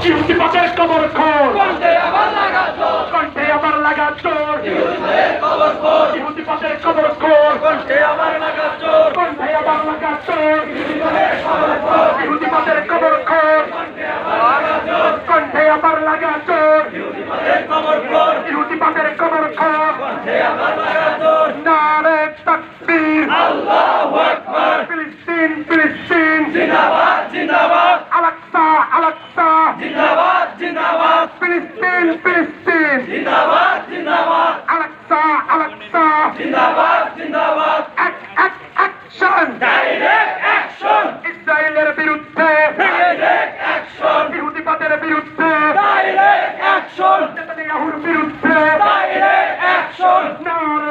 ইহুদিবাদের কবর খোল কণ্ঠে আবার লাগা জোর কণ্ঠে আবার লাগা জোর ইহুদিদের কবর খোল ইহুদিবাদের কবর খোল কণ্ঠে আবার লাগা জোর কণ্ঠে আবার লাগা জোর ইহুদিদের কবর খোল ইহুদিবাদের কবর খোল লাগা জোর কণ্ঠে আবার লাগা জোর ইহুদিদের কবর খোল ইহুদিবাদের কবর খোল কণ্ঠে আবার লাগা জোর নারে তাকবীর আল্লাহু আকবার ফিলিস্তিন ফিলিস্তিন জিন্দাবাদ জিন্দাবাদ আলাক্সা আলাক্সা জিন্দাবাদ জিন্দাবাদ ফিলিস্তিন ফিলিস্তিন জিন্দাবাদ জিন্দাবাদ আলাক্সা আলাক্সা জিন্দাবাদ জিন্দাবাদ অ্যাকশন ডাইরেক্ট অ্যাকশন ইসরায়েলের বিরুদ্ধে ডাইরেক্ট অ্যাকশন ইহুদিবাদের বিরুদ্ধে ডাইরেক্ট অ্যাকশন নেতানিয়াহুর বিরুদ্ধে ডাইরেক্ট অ্যাকশন নারে